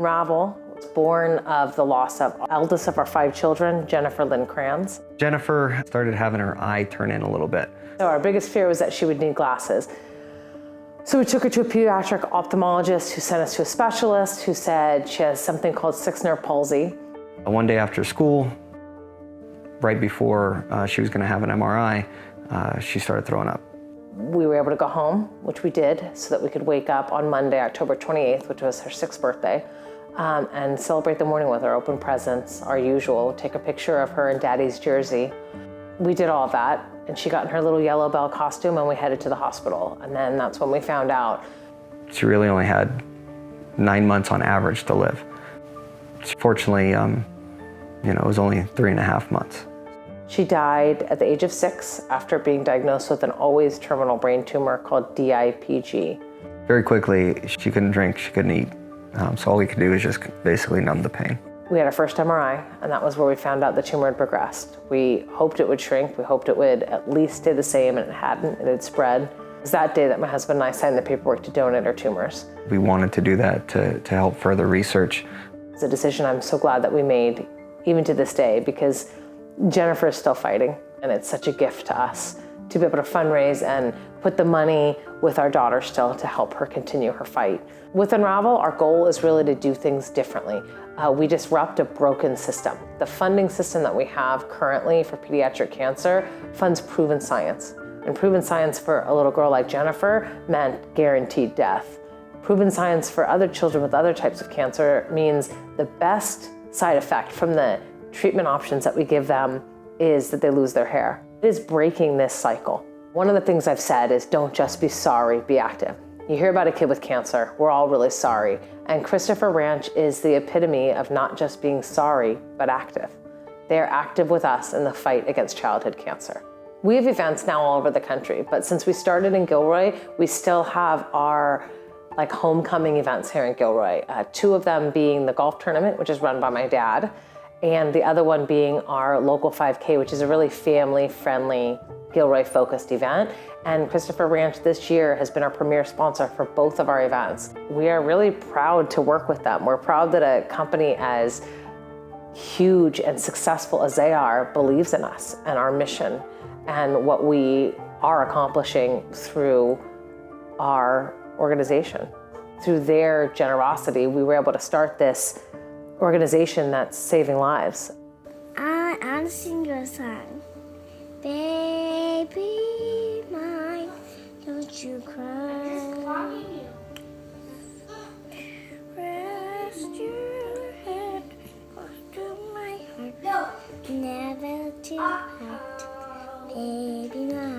Unravel was born of the loss of eldest of our 5 children, Jennifer Lynn Kranz. Jennifer started having her eye turn in a little bit. So our biggest fear was that she would need glasses. So we took her to a pediatric ophthalmologist who sent us to a specialist who said she has something called 6 nerve palsy. One day after school, right before she was going to have an MRI, she started throwing up. We were able to go home, which we did, so that we could wake up on Monday, October 28th, which was her 6th birthday, and celebrate the morning with her, open presents, our usual, take a picture of her in Daddy's jersey. We did all of that, and she got in her little yellow bell costume, and we headed to the hospital. And then that's when we found out. She really only had 9 months on average to live. Fortunately, it was only 3.5 months. She died at the age of 6 after being diagnosed with an always terminal brain tumor called DIPG. Very quickly, she couldn't drink, she couldn't eat. So all we could do was just basically numb the pain. We had our first MRI, and that was where we found out the tumor had progressed. We hoped it would shrink. We hoped it would at least stay the same, and it hadn't. It had spread. It was that day that my husband and I signed the paperwork to donate our tumors. We wanted to do that to help further research. It's a decision I'm so glad that we made, even to this day, because Jennifer is still fighting, and it's such a gift to us to be able to fundraise and put the money with our daughter still to help her continue her fight. With Unravel, our goal is really to do things differently. We disrupt a broken system. The funding system that we have currently for pediatric cancer funds proven science. And proven science for a little girl like Jennifer meant guaranteed death. Proven science for other children with other types of cancer means the best side effect from the treatment options that we give them is that they lose their hair. It is breaking this cycle. One of the things I've said is don't just be sorry, be active. You hear about a kid with cancer, we're all really sorry. And Christopher Ranch is the epitome of not just being sorry, but active. They are active with us in the fight against childhood cancer. We have events now all over the country, but since we started in Gilroy, we still have our homecoming events here in Gilroy. 2 of them being the golf tournament, which is run by my dad, and the other one being our local 5K, which is a really family-friendly, Gilroy-focused event. And Christopher Ranch this year has been our premier sponsor for both of our events. We are really proud to work with them. We're proud that a company as huge and successful as they are believes in us and our mission and what we are accomplishing through our organization. Through their generosity, we were able to start this organization that's saving lives. I want to sing you a song. Baby mine, don't you cry. Rest your head close to my heart. Never too hot, baby mine.